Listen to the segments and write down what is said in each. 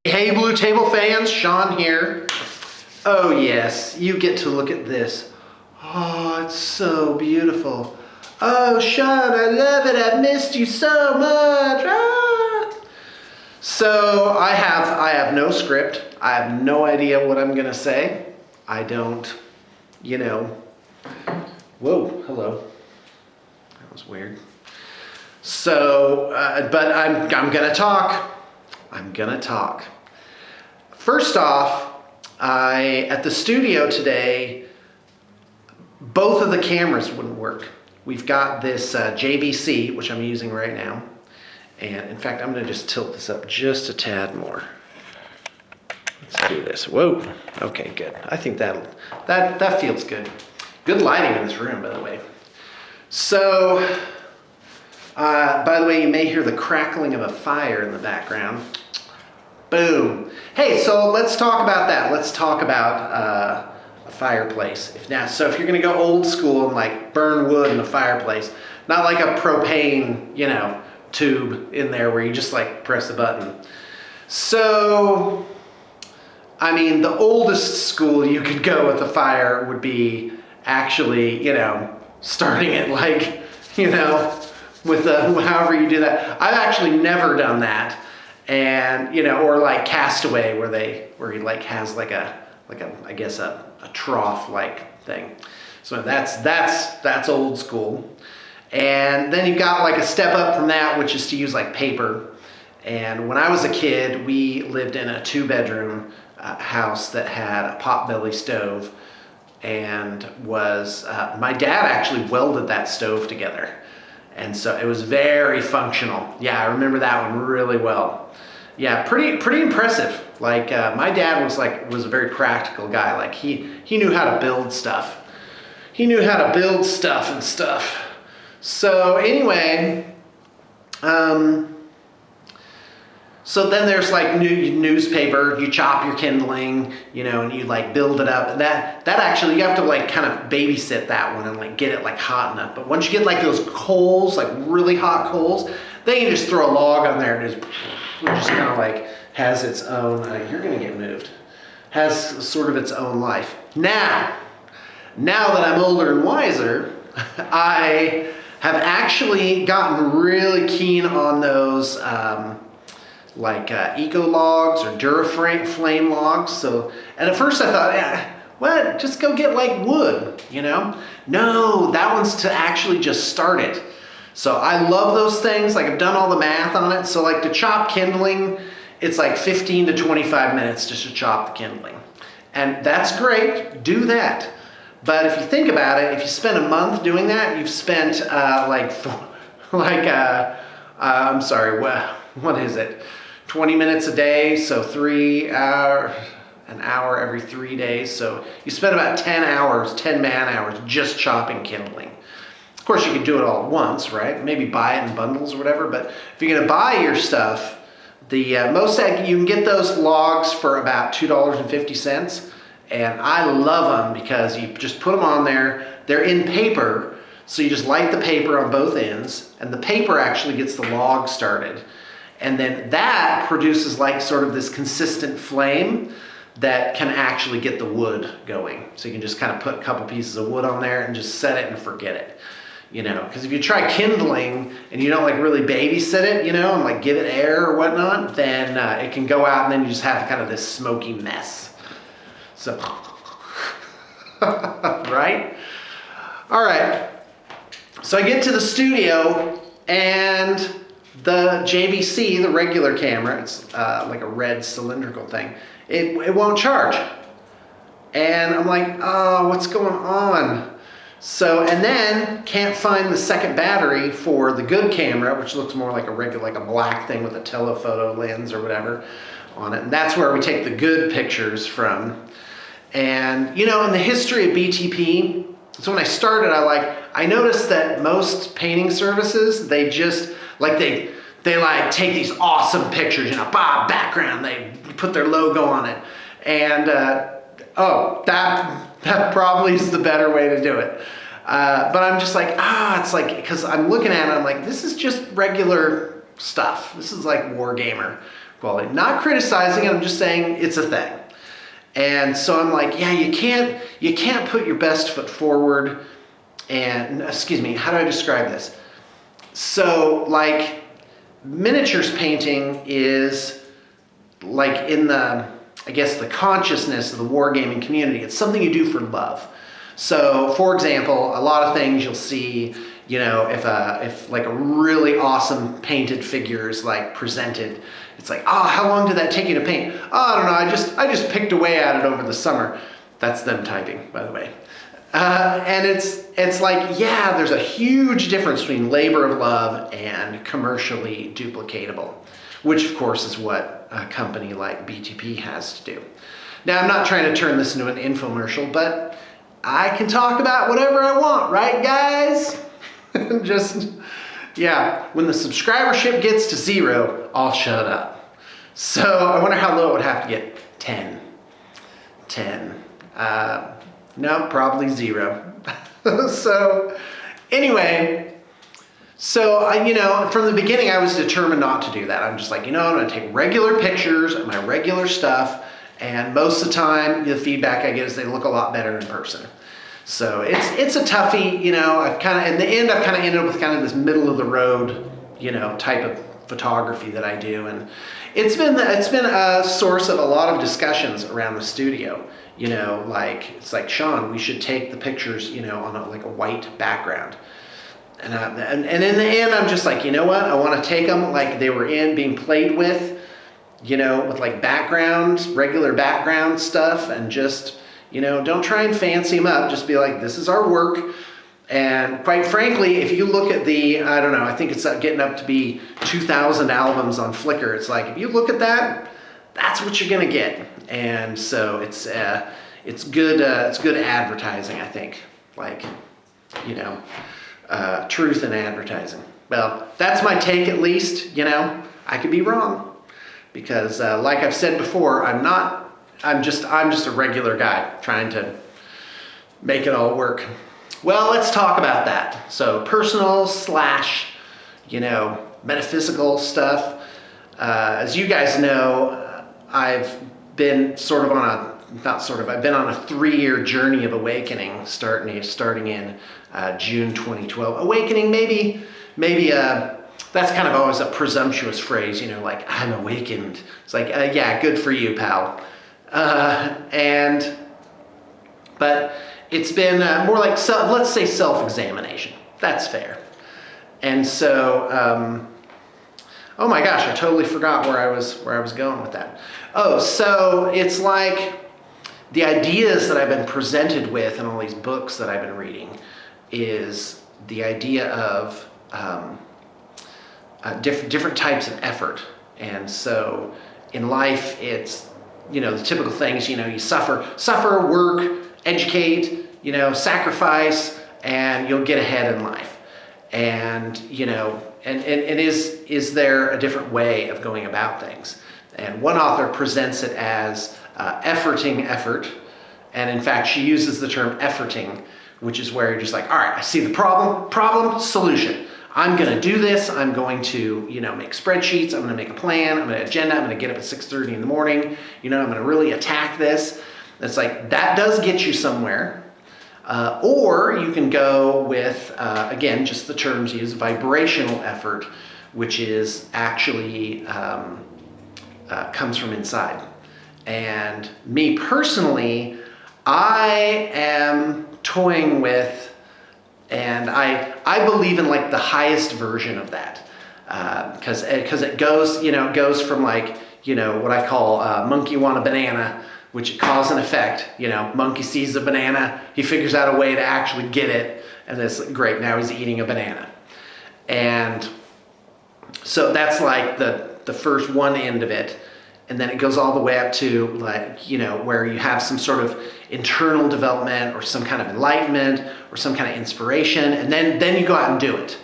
Hey Blue Table fans, Sean here. Oh yes, you get to look at this. Oh, it's so beautiful. Oh Sean, I love it. I missed you so much. Ah. So I have no script. I have no idea what I'm gonna say. I don't, Whoa, hello. That was weird. So, but I'm gonna talk. I'm gonna talk. First off, at the studio today, both of the cameras wouldn't work. We've got this JVC, which I'm using right now. And in fact, I'm gonna just tilt this up just a tad more. Let's do this. Whoa, okay, good. I think that feels good. Good lighting in this room, by the way. So, by the way, you may hear the crackling of a fire in the background. Boom. Hey, so let's talk about that. Let's talk about a fireplace. So if you're gonna go old school and like burn wood in a fireplace, not like a propane, tube in there where you just like press a button. So, I mean, the oldest school you could go with a fire would be actually, starting it like, with however you do that. I've actually never done that. And, or like Castaway where he like has like a I guess a trough like thing. So that's old school. And then you've got like a step up from that, which is to use like paper. And when I was a kid, we lived in a 2-bedroom house that had a potbelly stove, and my dad actually welded that stove together. And so it was very functional. Yeah, I remember that one really well. Yeah, pretty impressive. Like my dad was a very practical guy. Like he knew how to build stuff. He knew how to build stuff and stuff. So anyway, so then there's like newspaper, you chop your kindling, and you like build it up. And that actually, you have to like kind of babysit that one and like get it like hot enough. But once you get like those coals, like really hot coals, then you just throw a log on there and it just kind of like has its own, you're gonna get moved, has sort of its own life. Now that I'm older and wiser, I have actually gotten really keen on those eco logs or Duraflame logs. So, and at first I thought, just go get like wood, No, that one's to actually just start it. So I love those things. Like I've done all the math on it. So like to chop kindling, it's like 15 to 25 minutes just to chop the kindling. And that's great, do that. But if you think about it, if you spend a month doing that, you've spent I'm sorry, what is it? 20 minutes a day, so an hour every 3 days. So you spend about 10 man hours just chopping kindling. Of course, you could do it all at once, right? Maybe buy it in bundles or whatever. But if you're gonna buy your stuff, the you can get those logs for about $2.50. And I love them because you just put them on there. They're in paper, so you just light the paper on both ends, and the paper actually gets the log started. And then that produces like sort of this consistent flame that can actually get the wood going. So you can just kind of put a couple pieces of wood on there and just set it and forget it. Because if you try kindling and you don't like really babysit it, and like give it air or whatnot, then it can go out and then you just have kind of this smoky mess. So, right? All right. So I get to the studio and the JVC, the regular camera, it's like a red cylindrical thing, it won't charge. And I'm like, oh, what's going on? So, and then can't find the second battery for the good camera, which looks more like a regular, like a black thing with a telephoto lens or whatever on it. And that's where we take the good pictures from. And, in the history of BTP, so when I started, I noticed that most painting services, they just, they like take these awesome pictures, background, they put their logo on it. And, that probably is the better way to do it. But I'm just like, it's like, because I'm looking at it, I'm like, this is just regular stuff. This is like Wargamer, quality. Not criticizing it, I'm just saying it's a thing. And so I'm like, yeah, you can't put your best foot forward. And excuse me, how do I describe this? So like miniatures painting is like in the, I guess, the consciousness of the wargaming community. It's something you do for love. So for example, a lot of things you'll see, you know, if like a really awesome painted figure is like presented, it's like, oh, how long did that take you to paint? Oh, I don't know, I just picked away at it over the summer. That's them typing, by the way. And it's like, yeah, there's a huge difference between labor of love and commercially duplicatable, which of course is what a company like BTP has to do. Now, I'm not trying to turn this into an infomercial, but I can talk about whatever I want, right, guys? Just, yeah, when the subscribership gets to 0, I'll shut up. So I wonder how low it would have to get. 10. No, probably 0. So anyway, so you know, from the beginning I was determined not to do that. I'm just like, you know, I'm gonna take regular pictures of my regular stuff, and most of the time the feedback I get is they look a lot better in person. So it's a toughie, you know. I've kind of, in the end, I've kind of ended up with kind of this middle of the road, you know, type of photography that I do, and it's been a source of a lot of discussions around the studio. You know, like it's like, Sean, we should take the pictures, you know, on like a white background. And in the end, I'm just like, you know what? I want to take them like they were being played with, you know, with like backgrounds, regular background stuff, and just, you know, don't try and fancy them up. Just be like, this is our work. And quite frankly, if you look at the, I don't know, I think it's getting up to be 2,000 albums on Flickr. It's like, if you look at that, that's what you're gonna get. And so it's good advertising, I think. Like, you know, truth in advertising. Well, that's my take, at least. You know, I could be wrong, because like I've said before, I'm just a regular guy trying to make it all work. Well, let's talk about that. So personal / you know, metaphysical stuff. As you guys know, I've been I've been on a 3-year journey of awakening, starting in June 2012. Awakening, maybe that's kind of always a presumptuous phrase, you know, like, I'm awakened. It's like, yeah, good for you, pal. But it's been more like, let's say, self-examination. That's fair. And so, oh my gosh, I totally forgot where I was going with that. Oh, so it's like the ideas that I've been presented with in all these books that I've been reading is the idea of different types of effort. And so in life, it's, you know, the typical things, you know, you suffer, work, educate, you know, sacrifice, and you'll get ahead in life. And, you know, and is there a different way of going about things? And one author presents it as efforting effort. And in fact, she uses the term efforting, which is where you're just like, all right, I see the problem, solution. I'm going to do this. I'm going to, you know, make spreadsheets. I'm going to make a plan. I'm going to agenda. I'm going to get up at 6:30 in the morning. You know, I'm going to really attack this. It's like, that does get you somewhere. Or you can go with, again, just the terms used, vibrational effort, which is actually comes from inside. And me personally, I am toying with, and I believe in like the highest version of that, because it goes from like, you know, what I call monkey want a banana, which is cause and effect. You know, monkey sees a banana, he figures out a way to actually get it, and it's great, now he's eating a banana. And so that's like the first one end of it. And then it goes all the way up to, like, you know, where you have some sort of internal development or some kind of enlightenment or some kind of inspiration, and then you go out and do it.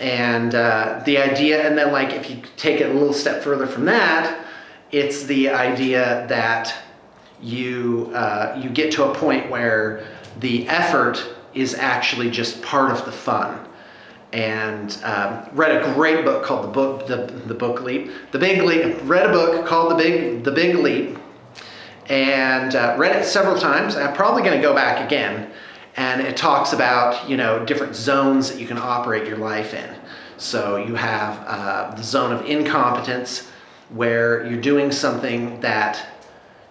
And the idea, and then like if you take it a little step further from that, it's the idea that you get to a point where the effort is actually just part of the fun. and read a great book called the Book Leap, the Big Leap. Read a book called the Big Leap, and read it several times. I'm probably going to go back again, and it talks about different zones that you can operate your life in. So you have the zone of incompetence, where you're doing something that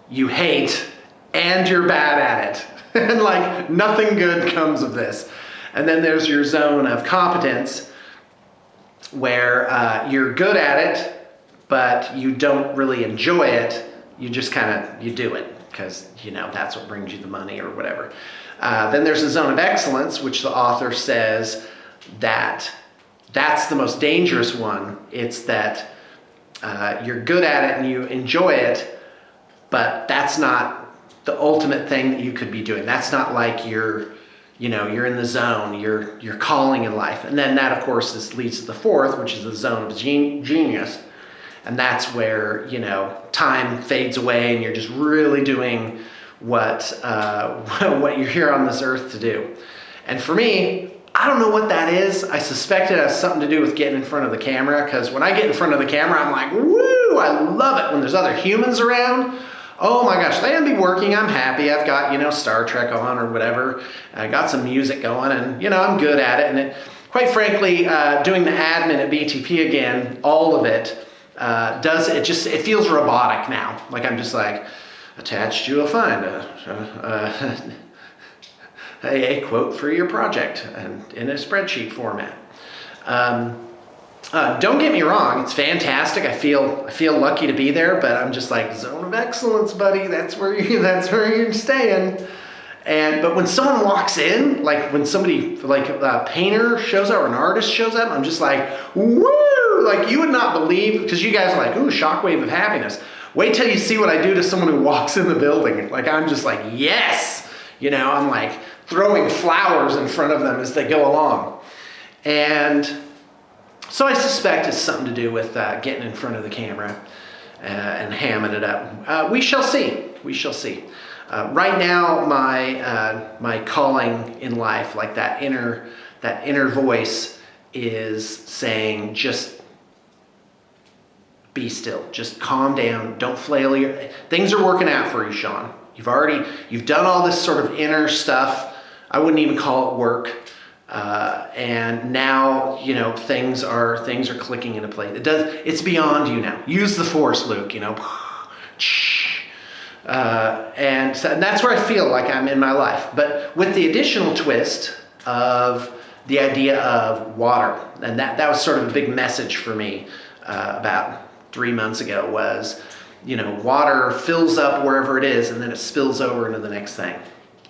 you hate and you're bad at it, and like nothing good comes of this. And then there's your zone of competence, where you're good at it, but you don't really enjoy it. You just you do it because that's what brings you the money or whatever. Then there's a zone of excellence, which the author says that's the most dangerous one. It's that you're good at it and you enjoy it, but that's not the ultimate thing that you could be doing. That's not like you're in the zone, you're calling in life. And then that, of course, leads to the fourth, which is the zone of genius. And that's where, time fades away and you're just really doing what you're here on this earth to do. And for me, I don't know what that is. I suspect it has something to do with getting in front of the camera, because when I get in front of the camera, I'm like, woo, I love it when there's other humans around. Oh my gosh, they can be working, I'm happy. I've got, Star Trek on or whatever. I got some music going and, I'm good at it. And quite frankly, doing the admin at BTP again, all of it, it feels robotic now. Like I'm just like, attached you'll find a quote for your project and in a spreadsheet format. Don't get me wrong, it's fantastic. I feel lucky to be there, but I'm just like, zone of excellence, buddy. That's where you're staying. But when someone walks in, like when somebody, like a painter shows up or an artist shows up, I'm just like, woo! Like you would not believe, because you guys are like, ooh, shockwave of happiness. Wait till you see what I do to someone who walks in the building. Like I'm just like, yes! I'm like throwing flowers in front of them as they go along. And so I suspect it's something to do with getting in front of the camera and hamming it up. We shall see. We shall see. Right now, my calling in life, like that inner voice, is saying, just be still. Just calm down. Don't flail. Things are working out for you, Sean. You've done all this sort of inner stuff. I wouldn't even call it work. And now, things are clicking into place. It's beyond you now. Use the force, Luke, and that's where I feel like I'm in my life. But with the additional twist of the idea of water, and that was sort of a big message for me about 3 months ago, was, water fills up wherever it is and then it spills over into the next thing.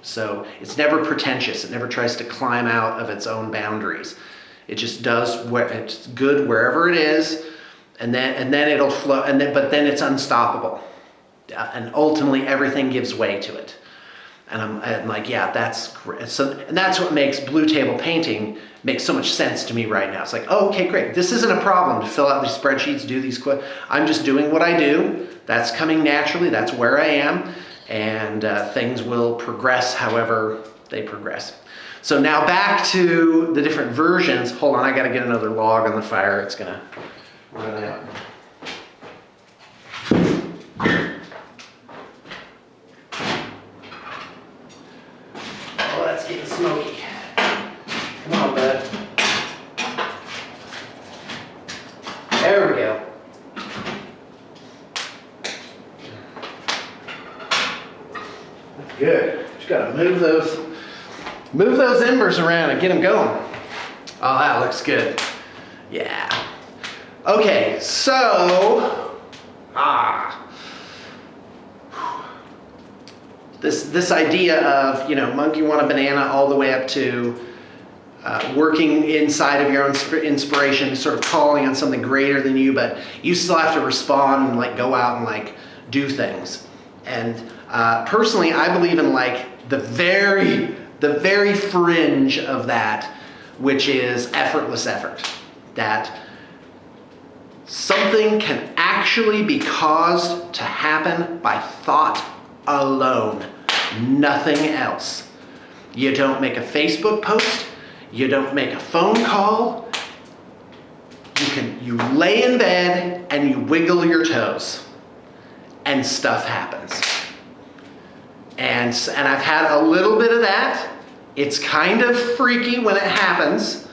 So it's never pretentious. It never tries to climb out of its own boundaries. It just does it's good wherever it is, and then it'll flow. But then it's unstoppable, and ultimately everything gives way to it. And I'm like, yeah, that's great. So, and that's what makes blue table painting make so much sense to me right now. It's like, oh, okay, great. This isn't a problem to fill out these spreadsheets, do these. I'm just doing what I do. That's coming naturally. That's where I am. And things will progress however they progress. So now back to the different versions. Hold on, I got to get another log on the fire. It's going to run out. Oh, that's getting smoky. Come on, bud. There we go. Good. Just got to move those embers around and get them going. Oh, that looks good. Yeah. Okay, so this idea of monkey want a banana all the way up to working inside of your own inspiration, sort of calling on something greater than you, but you still have to respond and go out and do things. And personally, I believe in the very fringe of that, which is effortless effort. That something can actually be caused to happen by thought alone, nothing else. You don't make a Facebook post, You don't make a phone call. You lay in bed and you wiggle your toes and stuff happens. And I've had a little bit of that. It's kind of freaky when it happens,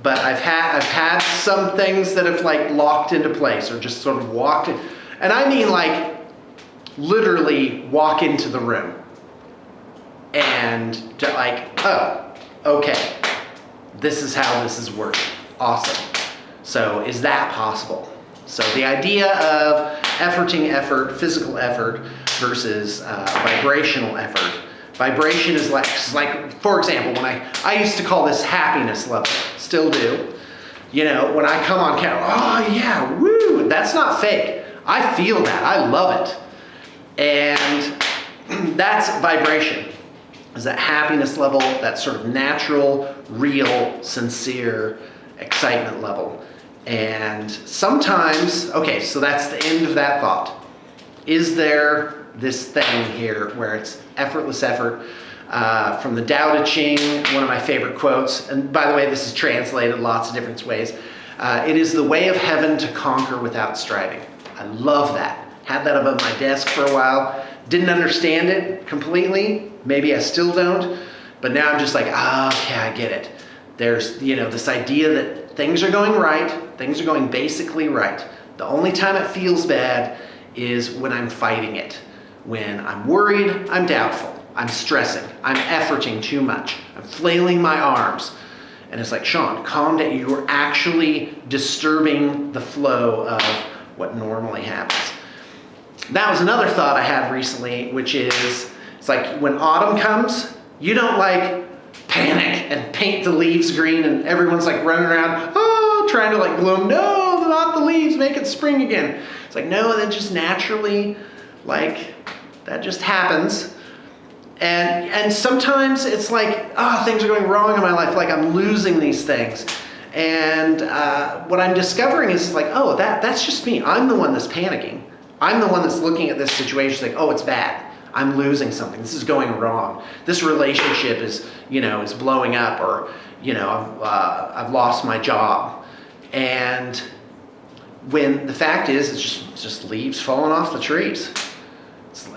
but I've had some things that have like locked into place or just sort of walked in. And I mean like literally walk into the room and like, oh, okay, this is how this is working. Awesome. So is that possible? So the idea of physical effort versus vibrational effort. Vibration is like, for example, when I used to call this happiness level, still do. You know, when I come on camera, oh yeah, woo, that's not fake. I feel that, I love it. And that's vibration, is that happiness level, that sort of natural, real, sincere excitement level. And sometimes, okay, so that's the end of that thought. Is there this thing here where it's effortless effort? From the Tao Te Ching, one of my favorite quotes, and by the way, this is translated lots of different ways. It is the way of heaven to conquer without striving. I love that. Had that above my desk for a while. Didn't understand it completely. Maybe I still don't. But now I'm just like, okay, I get it. There's, this idea that things are going right. Things are going basically right. The only time it feels bad is when I'm fighting it. When I'm worried, I'm doubtful. I'm stressing. I'm efforting too much. I'm flailing my arms. And it's like, Sean, calm down. You're actually disturbing the flow of what normally happens. That was another thought I had recently, which is, it's like when autumn comes, you don't like panic and paint the leaves green and everyone's like running around, trying to like bloom. No, not the leaves, make it spring again. It's like, no, that just naturally, like, that just happens. And sometimes it's like, things are going wrong in my life, like I'm losing these things. And what I'm discovering is like, that's just me. I'm the one that's panicking. I'm the one that's looking at this situation like, it's bad. I'm losing something. This is going wrong. This relationship is blowing up, or, I've lost my job. And when the fact is, it's just leaves falling off the trees.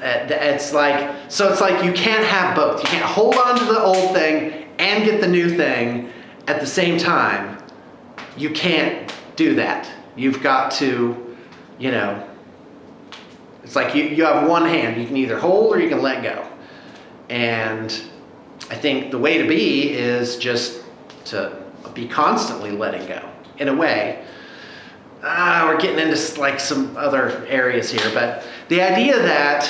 It's like you can't have both. You can't hold on to the old thing and get the new thing at the same time. You can't do that. You've got to, it's like you have one hand. You can either hold or you can let go. And I think the way to be is just to be constantly letting go. In a way, we're getting into like some other areas here, but the idea that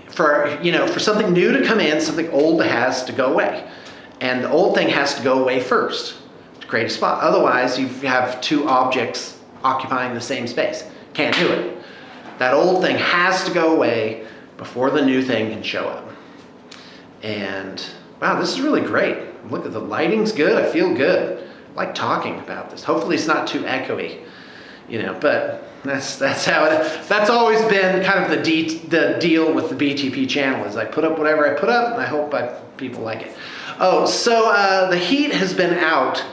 for something new to come in, something old has to go away. And the old thing has to go away first to create a spot. Otherwise, you have two objects occupying the same space. Can't do it. That old thing has to go away before the new thing can show up. And wow, this is really great. Look, the lighting's good. I feel good. I like talking about this. Hopefully it's not too echoey, but that's how that's always been kind of the deal with the BTP channel is I put up whatever I put up and I hope people like it. So the heat has been out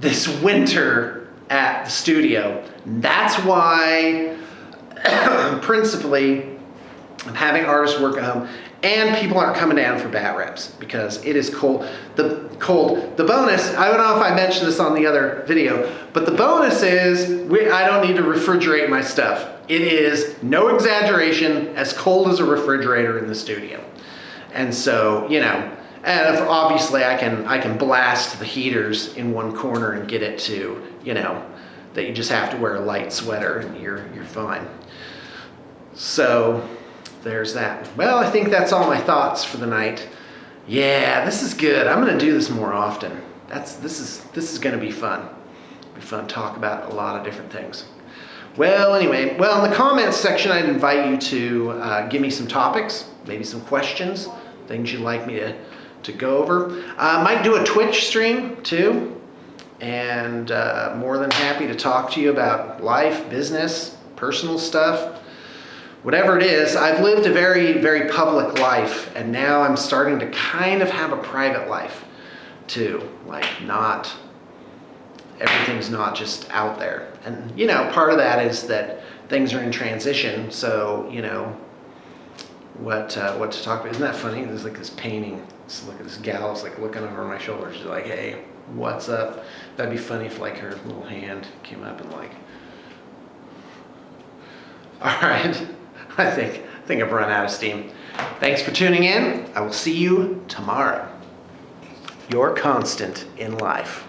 this winter at the studio. That's why principally I'm having artists work at home and people aren't coming down for bat reps because it is cold. The bonus, I don't know if I mentioned this on the other video, but the bonus is I don't need to refrigerate my stuff. It is, no exaggeration, as cold as a refrigerator in the studio. And so, and obviously I can blast the heaters in one corner and get it to, that you just have to wear a light sweater and you're fine. So there's that. Well, I think that's all my thoughts for the night. Yeah, this is good. I'm going to do this more often. This is going to be fun. It'll be fun to talk about a lot of different things. Well, anyway, in the comments section, I'd invite you to give me some topics, maybe some questions, things you'd like me to go over. I might do a Twitch stream too, and more than happy to talk to you about life, business, personal stuff. Whatever it is, I've lived a very, very public life, and now I'm starting to kind of have a private life. too. Like everything's not just out there. And, you know, part of that is that things are in transition. So, you know, what to talk about. Isn't that funny? There's like this painting. Just look at this gal. It's like looking over my shoulder. She's like, hey, what's up? That'd be funny if like her little hand came up and like, all right. I think I've run out of steam. Thanks for tuning in. I will see you tomorrow. Your constant in life.